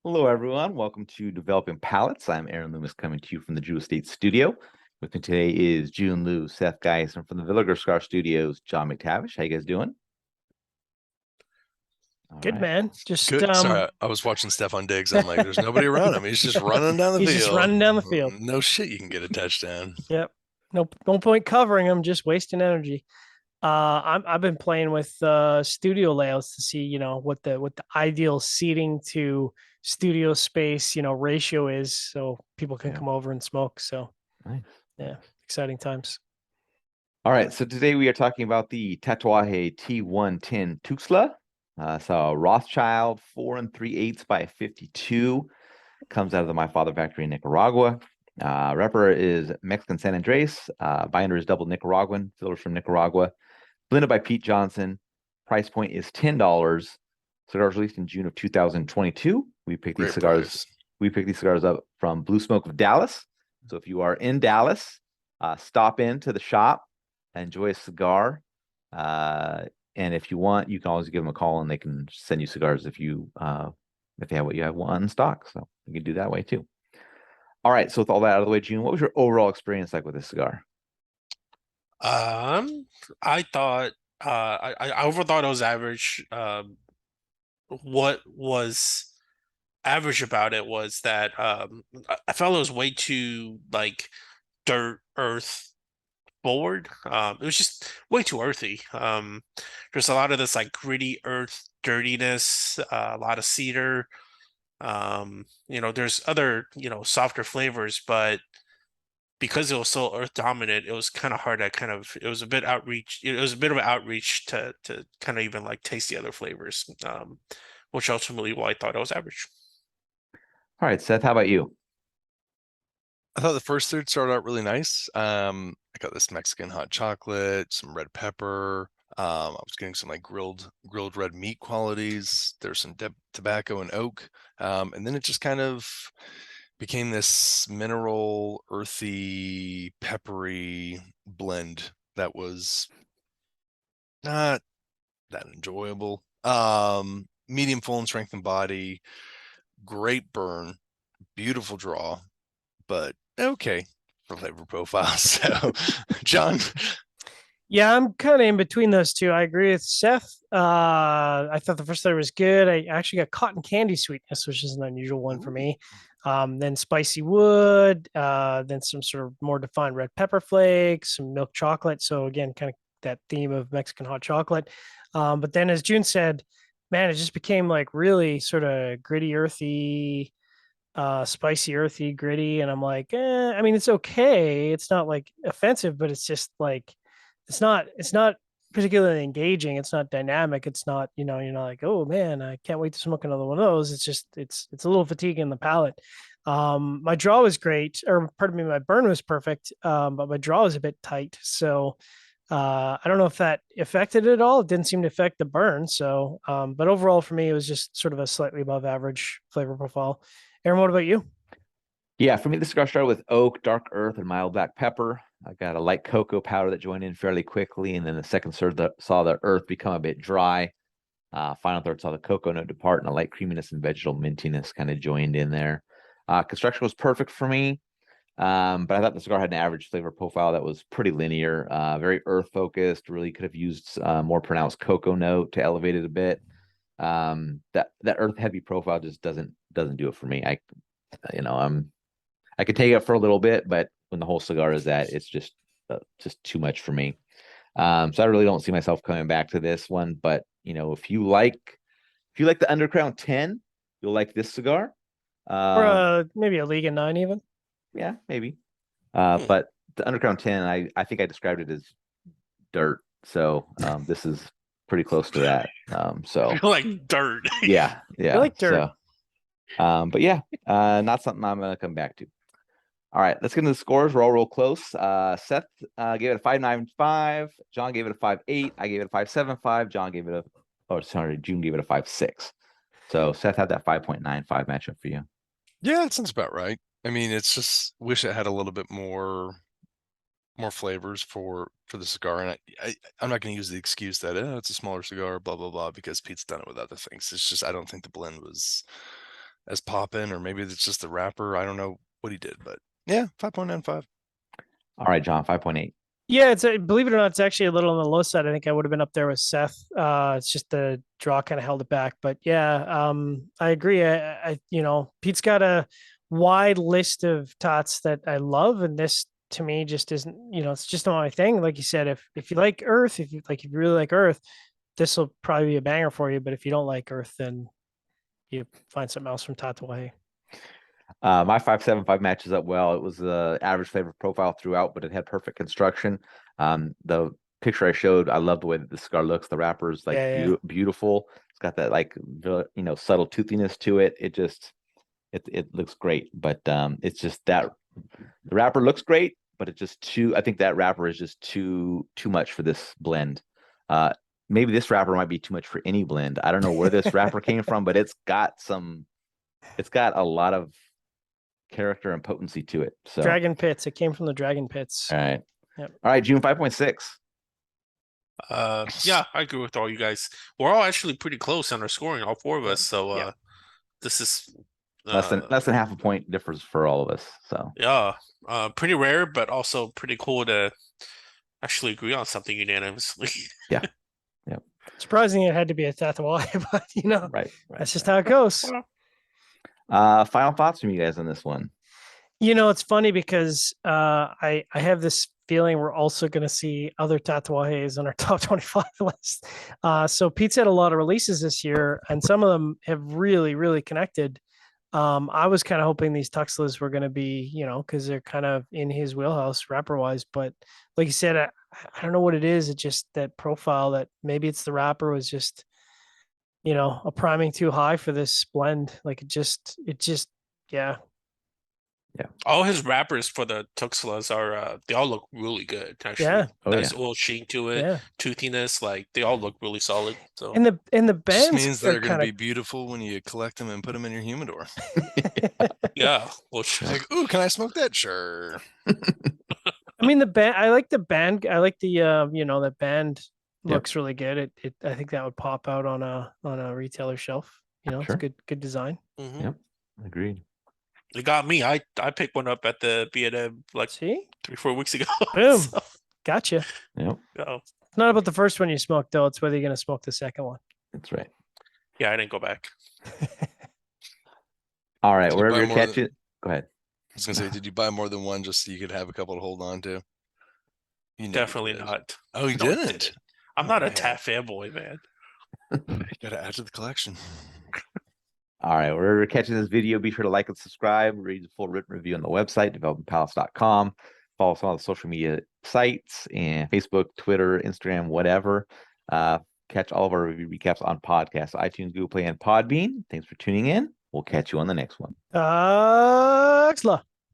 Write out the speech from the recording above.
Hello, everyone. Welcome to Developing Palates. I'm Aaron Loomis coming to you from the Drew Estate Studio. With me today is Jiunn Liu, Seth Geis, and from the Villager Scar Studios, John McTavish. How you guys doing? All Good right. man. Just Good. Sorry, I was watching Stefan Diggs. I'm like, there's nobody around him. He's just running down the he's just field. running down the field. No shit, you can get a touchdown. Yep. No point covering him, just wasting energy. I've been playing with studio layouts to see, what the ideal seating to studio space, ratio is so people can Yeah. come over and smoke. So Nice. yeah, exciting times. All right. So today we are talking about the Tatuaje T110 Tuxtla. So Rothschild 4 3/8 by 52 comes out of the My Father factory in Nicaragua. Wrapper is Mexican San Andres. Binder is double Nicaraguan. Fillers from Nicaragua. Blended by Pete Johnson. Price point is $10. Cigars released in June of 2022. We picked these Great cigars. price. We picked these cigars up from Blue Smoke of Dallas. So if you are in Dallas, stop into the shop, enjoy a cigar. And if you want, you can always give them a call and they can send you cigars if they have what you have one in stock. So you can do that way too. All right. So with all that out of the way, June, what was your overall experience like with this cigar? I thought I overthought it was average. What was average about it was that I felt it was way too like dirt earth forward. It was just way too earthy. There's a lot of this like gritty earth dirtiness, a lot of cedar. There's other, softer flavors, but because it was so earth dominant, it was kind of hard to it was a bit outreach. It was a bit of an outreach to kind of even like taste the other flavors, which ultimately why I thought it was average. All right, Seth, how about you? I thought the first third started out really nice. I got this Mexican hot chocolate, some red pepper. I was getting some like grilled red meat qualities. There's some tobacco and oak. And then it just kind of became this mineral, earthy, peppery blend that was not that enjoyable. Medium full and strength and body, great burn, beautiful draw, but okay for flavor profile. So, John, Yeah, I'm kind of in between those two. I agree with Seth. I thought the first flavor was good. I actually got cotton candy sweetness, which is an unusual one for ooh, me. Then spicy wood, then some sort of more defined red pepper flakes, some milk chocolate. So again, kind of that theme of Mexican hot chocolate. But then, as June said, man, it just became like really sort of gritty, earthy, spicy, earthy, gritty. And I'm like, I mean, it's okay. It's not like offensive, but it's just like it's not particularly engaging. It's not dynamic. It's not, you're not like, oh man, I can't wait to smoke another one of those. It's just it's a little fatiguing in the palate. My draw was great, or pardon me, my burn was perfect, but my draw was a bit tight. So I don't know if that affected it at all. It didn't seem to affect the burn. So, but overall for me, it was just sort of a slightly above average flavor profile. Aaron, what about you? Yeah, for me, the cigar started with oak, dark earth, and mild black pepper. I got a light cocoa powder that joined in fairly quickly, and then the second third saw the earth become a bit dry. Final third saw the cocoa note depart, and a light creaminess and vegetal mintiness kind of joined in there. Construction was perfect for me, but I thought the cigar had an average flavor profile that was pretty linear, very earth focused. Really could have used more pronounced cocoa note to elevate it a bit. That earth heavy profile just doesn't do it for me. I could take it for a little bit, but when the whole cigar is that, it's just too much for me. So I really don't see myself coming back to this one. But if you like the Underground 10, you'll like this cigar. Or Um, maybe a League of Nine even. yeah, maybe. Hmm. But the Underground 10, I think I described it as dirt. So this is pretty close to that. So You're like dirt. yeah, You yeah. like dirt. So but yeah, not something I'm gonna come back to. All right, let's get into the scores. We're all real close. Seth gave it a 5.95. John gave it a 5.8. I gave it a 5.75. June gave it a 5.6. So Seth had that 5.95 matchup for you. yeah, it sounds about right. I mean, it's just wish it had a little bit more flavors for the cigar, and I'm not going to use the excuse that it's a smaller cigar, blah blah blah, because Pete's done it with other things. It's just I don't think the blend was as poppin', or maybe it's just the wrapper. I don't know what he did, but yeah, 5.95. All right, John, 5.8. Yeah, it's believe it or not, it's actually a little on the low side. I think I would have been up there with Seth. It's just the draw kind of held it back. But yeah, I agree. Pete's got a wide list of tots that I love, and this to me just isn't. It's just not my thing. Like you said, if you like Earth, if you really like Earth, this will probably be a banger for you. But if you don't like Earth, then you find something else from Tatuaje. My 5.75 matches up well. It was the average flavor profile throughout, but it had perfect construction. The picture I showed, I love the way that the cigar looks. The wrapper is like beautiful. It's got that like subtle toothiness to it. It looks great, but it's just that the wrapper looks great, but it's just too. I think that wrapper is just too much for this blend. Maybe this wrapper might be too much for any blend. I don't know where this wrapper came from, but it's got a lot of character and potency to it. So Dragon Pits. It came from the Dragon Pits. all right. Yep. All right, Jiunn, 5.6. Yeah, I agree with all you guys. We're all actually pretty close on our scoring, all four of us. So Yeah. this is Less than half a point difference for all of us. So yeah, pretty rare, but also pretty cool to actually agree on something unanimously. Surprising it had to be a Tatuaje, but right. that's just how it goes. Final thoughts from you guys on this one. It's funny because I have this feeling we're also going to see other Tatuajes on our top 25 list. So Pete's had a lot of releases this year, and some of them have really, really connected. I was kind of hoping these Tuxtlas were going to be, because they're kind of in his wheelhouse wrapper wise. But like you said, I don't know what it is. It's just that profile that maybe it's the wrapper was just, a priming too high for this blend. Like it just, yeah. All his wrappers for the Tuxtlas are they all look really good. Actually, Yeah. nice oil sheen to it, Yeah. toothiness. Like they all look really solid. So And the Just bands means they're going to kinda... be beautiful when you collect them and put them in your humidor. yeah, well, Like, ooh, can I smoke that? Sure. I mean, the band. I like the band. I like the that band looks really good. I think that would pop out on a retailer shelf. It's Sure. good design. mhm. Yep. Agreed. It got me. I picked one up at the B&M like See, 3-4 weeks ago. boom, So, gotcha. Yep. oh, It's not about the first one you smoked though. It's whether you're gonna smoke the second one. That's right. yeah, I didn't go back. All right. Did you Wherever buy you're more than- catching. Go ahead. I was going to say, did you buy more than one just so you could have a couple to hold on to? You never Definitely did. not. Oh, you No, I didn't? I'm Oh, not a man. Tat fanboy, man. You got to add to the collection. All right. Wherever you're catching this video, be sure to like and subscribe. Read the full written review on the website, developmentpalace.com. Follow us on all the social media sites and Facebook, Twitter, Instagram, whatever. Catch all of our review recaps on podcasts, iTunes, Google Play, and Podbean. Thanks for tuning in. We'll catch you on the next one. Tuxtla.